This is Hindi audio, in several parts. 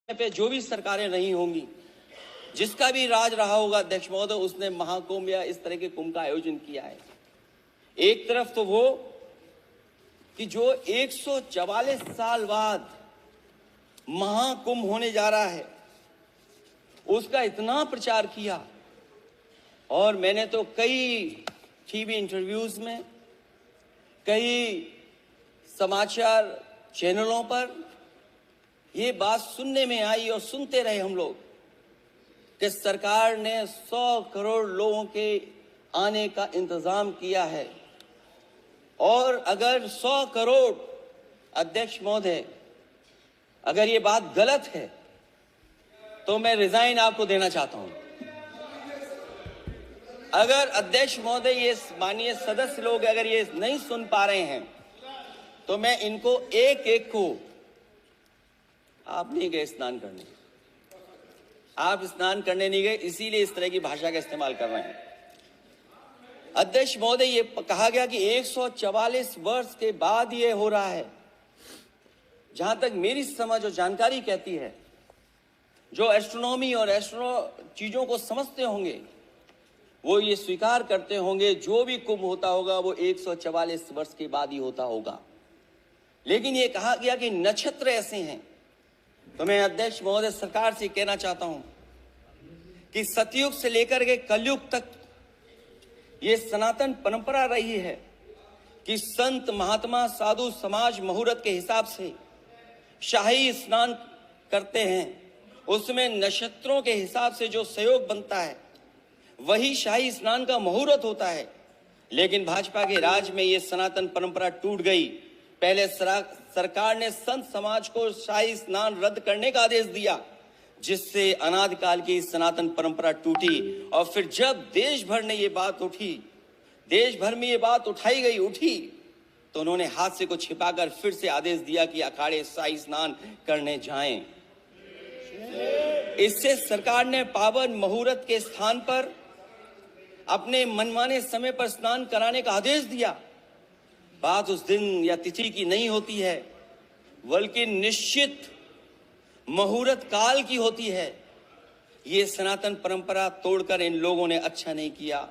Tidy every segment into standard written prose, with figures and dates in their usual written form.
पे जो भी सरकारें नहीं होंगी, जिसका भी राज रहा होगा अध्यक्ष महोदय, उसने महाकुंभ या इस तरह के कुंभ का आयोजन किया है। एक तरफ तो वो कि जो 144 साल बाद महाकुंभ होने जा रहा है, उसका इतना प्रचार किया। और मैंने तो कई टीवी इंटरव्यूज में, कई समाचार चैनलों पर ये बात सुनने में आई और सुनते रहे हम लोग कि सरकार ने 100 करोड़ लोगों के आने का इंतजाम किया है। और अगर 100 करोड़, अध्यक्ष महोदय, अगर ये बात गलत है तो मैं रिजाइन आपको देना चाहता हूं। अगर अध्यक्ष महोदय, ये माननीय सदस्य लोग अगर ये नहीं सुन पा रहे हैं तो मैं इनको एक एक को, आप नहीं गए स्नान करने, आप स्नान करने नहीं गए, इसीलिए इस तरह की भाषा का इस्तेमाल कर रहे हैं। अध्यक्ष महोदय, ये कहा गया कि 144 वर्ष के बाद ये हो रहा है। जहां तक मेरी समझ और जानकारी कहती है, जो एस्ट्रोनॉमी और एस्ट्रो चीजों को समझते होंगे वो ये स्वीकार करते होंगे, जो भी कुंभ होता होगा वो 144 वर्ष के बाद ही होता होगा। लेकिन ये कहा गया कि नक्षत्र ऐसे हैं, तो मैं अध्यक्ष महोदय सरकार से कहना चाहता हूं कि सतयुग से लेकर के कलयुग तक ये सनातन परंपरा रही है कि संत महात्मा साधु समाज मुहूर्त के हिसाब से शाही स्नान करते हैं। उसमें नक्षत्रों के हिसाब से जो सहयोग बनता है वही शाही स्नान का मुहूर्त होता है। लेकिन भाजपा के राज में ये सनातन परंपरा टूट गई। पहले सरकार ने संत समाज को शाही स्नान रद्द करने का आदेश दिया, जिससे अनादिकाल की सनातन परंपरा टूटी। और फिर जब देश भर में ये बात उठी, तो उन्होंने हादसे को छिपाकर फिर से आदेश दिया कि अखाड़े शाही स्नान करने जाएं। इससे सरकार ने पावन मुहूर्त के स्थान पर अपने मनमाने समय पर स्नान कराने का आदेश दिया। बात उस दिन या तिथि की नहीं होती है, बल्कि निश्चित मुहूर्त काल की होती है। ये सनातन परंपरा तोड़कर इन लोगों ने अच्छा नहीं किया।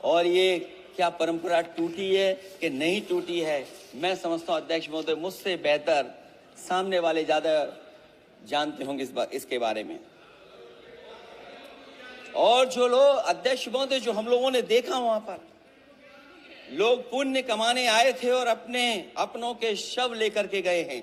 और ये क्या परंपरा टूटी है कि नहीं टूटी है, मैं समझता हूं अध्यक्ष महोदय मुझसे बेहतर सामने वाले ज्यादा जानते होंगे इसके बारे में। और जो लोग, अध्यक्ष महोदय, जो हम लोगों ने देखा वहां पर लोग पुण्य कमाने आए थे और अपनों के शव लेकर के गए हैं।